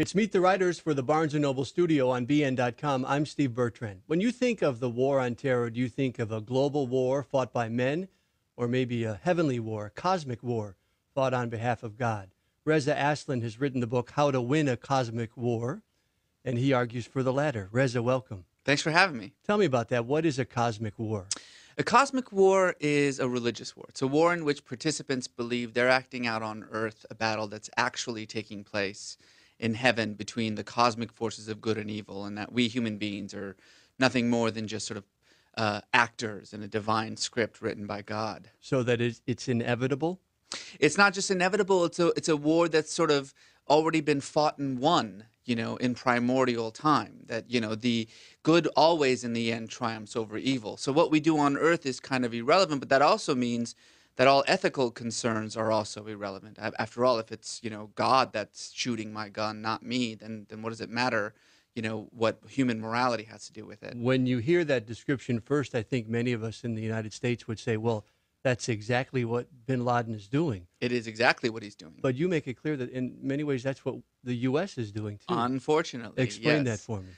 It's Meet the Writers for the Barnes & Noble Studio on BN.com. I'm Steve Bertrand. When you think of the war on terror, do you think of a global war fought by men, or maybe a heavenly war, a cosmic war fought on behalf of God? Reza Aslan has written the book, How to Win a Cosmic War, and he argues for the latter. Reza, welcome. Thanks for having me. Tell me about that. What is a cosmic war? A cosmic war is a religious war. It's a war in which participants believe they're acting out on Earth a battle that's actually taking place in heaven between the cosmic forces of good and evil, and that we human beings are nothing more than just sort of actors in a divine script written by God. So that it's inevitable? It's not just inevitable. It's a war that's sort of already been fought and won, in primordial time, that, the good always in the end triumphs over evil. So what we do on Earth is kind of irrelevant, but that also means that all ethical concerns are also irrelevant. After all, if it's, God that's shooting my gun, not me, then what does it matter, what human morality has to do with it? When you hear that description first, I think many of us in the United States would say, well, that's exactly what bin Laden is doing. It is exactly what he's doing. But you make it clear that in many ways that's what the U.S. is doing too. Unfortunately, Explain yes. that for me.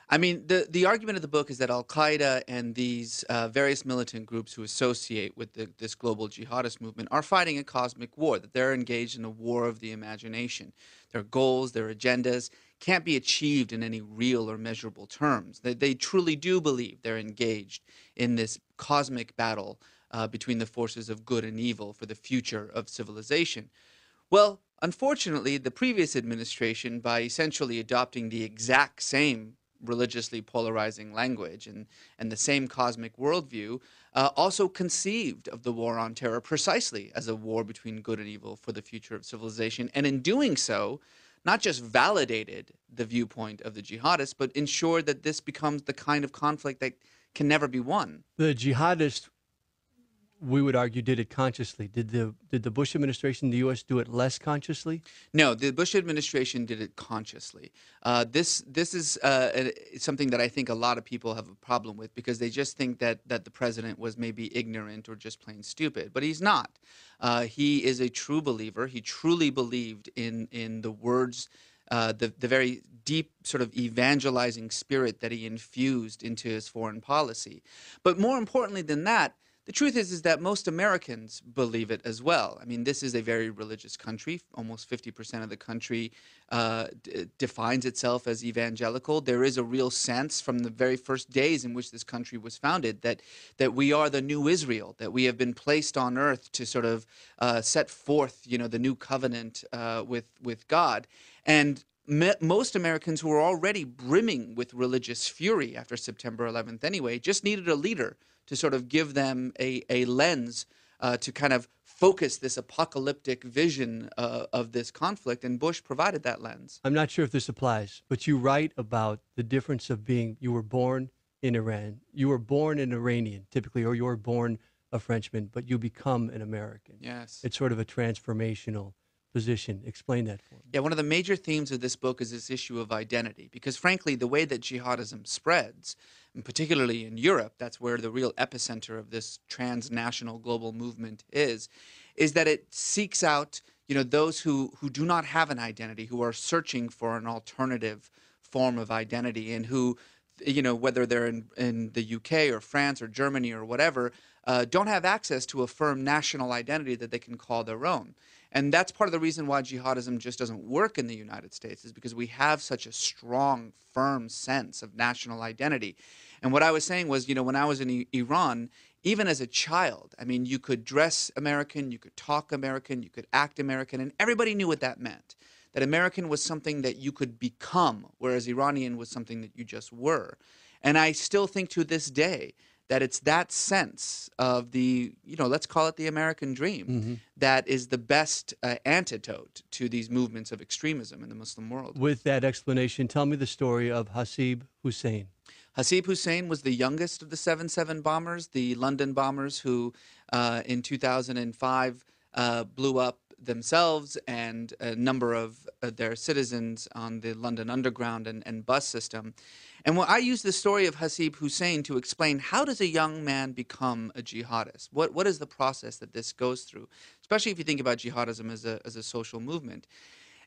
I mean, the argument of the book is that Al-Qaeda and these various militant groups who associate with this global jihadist movement are fighting a cosmic war, that they're engaged in a war of the imagination. Their goals, their agendas can't be achieved in any real or measurable terms. They truly do believe they're engaged in this cosmic battle between the forces of good and evil for the future of civilization. Well, unfortunately, the previous administration, by essentially adopting the exact same religiously polarizing language and the same cosmic worldview, also conceived of the war on terror precisely as a war between good and evil for the future of civilization, and in doing so, not just validated the viewpoint of the jihadists, but ensured that this becomes the kind of conflict that can never be won. The jihadists, we would argue, did it consciously. Did the Bush administration, the U.S., do it less consciously? No, the Bush administration did it consciously. This is something that I think a lot of people have a problem with, because they just think that the president was maybe ignorant or just plain stupid. But he's not. He is a true believer. He truly believed in the words, the very deep sort of evangelizing spirit that he infused into his foreign policy. But more importantly than that, the truth is that most Americans believe it as well. I mean, this is a very religious country. Almost 50% of the country defines itself as evangelical. There is a real sense from the very first days in which this country was founded that we are the new Israel, that we have been placed on earth to sort of set forth, the new covenant with God. And most Americans, who were already brimming with religious fury after September 11th anyway, just needed a leader to sort of give them a lens to kind of focus this apocalyptic vision of this conflict, and Bush provided that lens. I'm not sure if this applies, but you write about the difference of you were born in Iran, you were born an Iranian typically, or you were born a Frenchman, but you become an American. Yes. It's sort of a transformational position. Explain that for me. Yeah, one of the major themes of this book is this issue of identity, because frankly, the way that jihadism spreads, and particularly in Europe, that's where the real epicenter of this transnational global movement is that it seeks out, those who do not have an identity, who are searching for an alternative form of identity, and who, whether they're in the UK or France or Germany or whatever, don't have access to a firm national identity that they can call their own. And that's part of the reason why jihadism just doesn't work in the United States, is because we have such a strong, firm sense of national identity. And what I was saying was, when I was in Iran, even as a child, I mean, you could dress American, you could talk American, you could act American, and everybody knew what that meant. That American was something that you could become, whereas Iranian was something that you just were. And I still think to this day that it's that sense of the, let's call it the American dream, that is the best antidote to these movements of extremism in the Muslim world. With that explanation, tell me the story of Hasib Hussein. Hasib Hussein was the youngest of the 7/7 bombers, the London bombers who in 2005 blew up themselves and a number of their citizens on the London Underground and bus system. And when I use the story of Hasib Hussein to explain how does a young man become a jihadist? What is the process that this goes through? Especially if you think about jihadism as a social movement.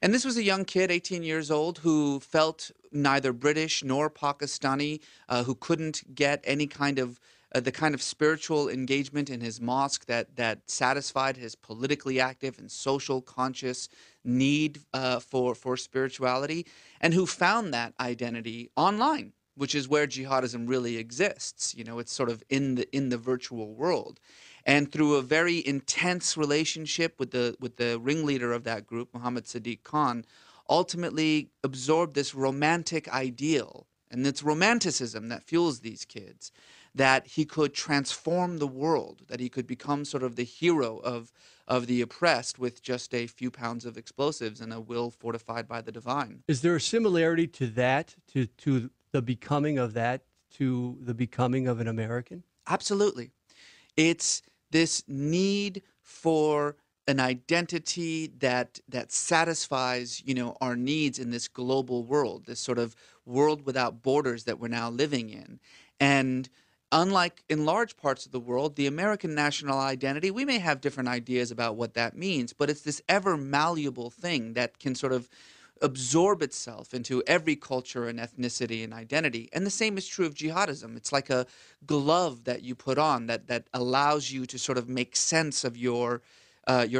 And this was a young kid, 18 years old, who felt neither British nor Pakistani, who couldn't get any kind of the kind of spiritual engagement in his mosque that satisfied his politically active and social conscious need for spirituality, and who found that identity online, which is where jihadism really exists. You know, it's sort of in the virtual world. And through a very intense relationship with the ringleader of that group, Muhammad Sadiq Khan, ultimately absorbed this romantic ideal. And it's romanticism that fuels these kids, that he could transform the world, that he could become sort of the hero of the oppressed with just a few pounds of explosives and a will fortified by the divine. Is there a similarity to that, to the becoming of that, to the becoming of an American? Absolutely. It's this need for an identity that satisfies, you know, our needs in this global world, this sort of world without borders that we're now living in. And unlike in large parts of the world, the American national identity, we may have different ideas about what that means, but it's this ever malleable thing that can sort of absorb itself into every culture and ethnicity and identity. And the same is true of jihadism. It's like a glove that you put on that allows you to sort of make sense of your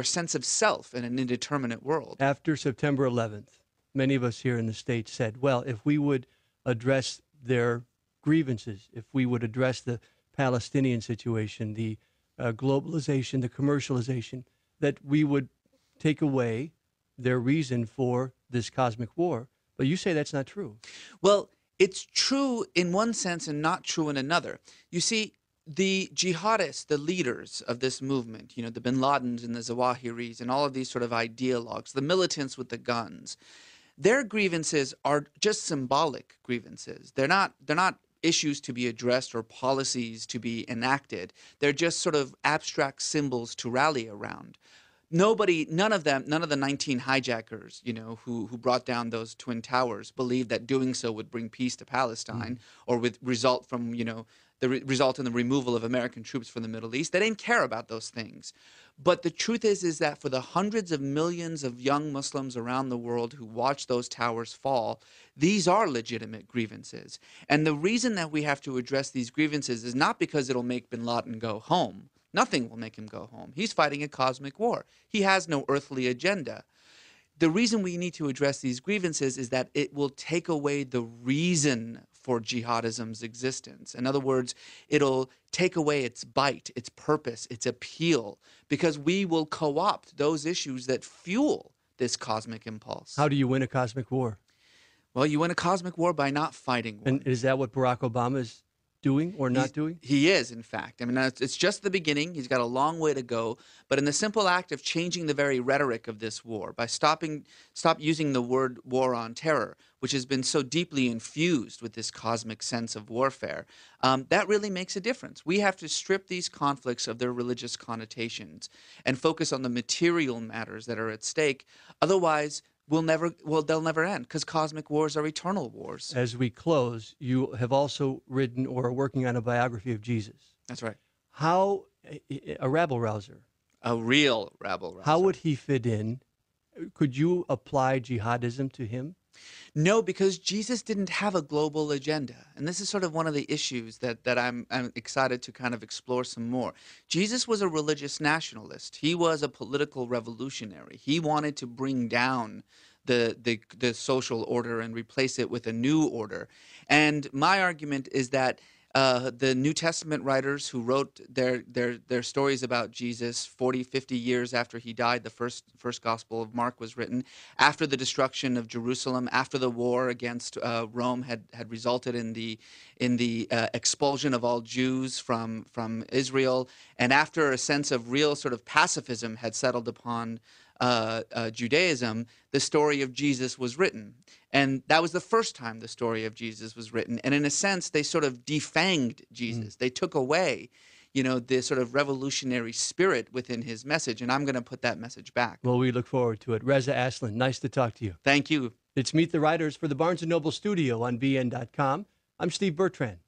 sense of self in an indeterminate world. After September 11th, many of us here in the States said, well, if we would address their grievances, if we would address the Palestinian situation, the globalization, the commercialization, that we would take away their reason for this cosmic war. But you say that's not true. Well, it's true in one sense and not true in another. You see, the jihadists, the leaders of this movement, you know, the bin Ladens and the Zawahiris and all of these sort of ideologues, the militants with the guns, their grievances are just symbolic grievances. They're not issues to be addressed or policies to be enacted. They're just sort of abstract symbols to rally around. None of the 19 hijackers, you know, who brought down those twin towers believed that doing so would bring peace to Palestine or would result from, you know, result in the removal of American troops from the Middle East. They didn't care about those things. But the truth is that for the hundreds of millions of young Muslims around the world who watch those towers fall, these are legitimate grievances. And the reason that we have to address these grievances is not because it'll make bin Laden go home. Nothing will make him go home. He's fighting a cosmic war. He has no earthly agenda. The reason we need to address these grievances is that it will take away the reason for jihadism's existence. In other words, it'll take away its bite, its purpose, its appeal, because we will co-opt those issues that fuel this cosmic impulse. How do you win a cosmic war? Well, you win a cosmic war by not fighting one. And is that what Barack Obama is doing or not doing? He is, in fact. I mean, it's just the beginning. He's got a long way to go. But in the simple act of changing the very rhetoric of this war, by stop using the word war on terror, which has been so deeply infused with this cosmic sense of warfare, that really makes a difference. We have to strip these conflicts of their religious connotations and focus on the material matters that are at stake. Otherwise, they'll never end, because cosmic wars are eternal wars. As we close, you have also written or are working on a biography of Jesus. That's right. How, a rabble-rouser. A real rabble-rouser. How would he fit in? Could you apply jihadism to him? No, because Jesus didn't have a global agenda. And this is sort of one of the issues that I'm excited to kind of explore some more. Jesus was a religious nationalist. He was a political revolutionary. He wanted to bring down the social order and replace it with a new order. And my argument is that the New Testament writers who wrote their stories about Jesus 40, 50 years after he died, the first Gospel of Mark was written, after the destruction of Jerusalem, after the war against Rome had resulted in the expulsion of all Jews from Israel, and after a sense of real sort of pacifism had settled upon Judaism, the story of Jesus was written. And that was the first time the story of Jesus was written. And in a sense, they sort of defanged Jesus. They took away, you know, the sort of revolutionary spirit within his message. And I'm going to put that message back. Well, we look forward to it. Reza Aslan, nice to talk to you. Thank you. It's Meet the Writers for the Barnes & Noble Studio on BN.com. I'm Steve Bertrand.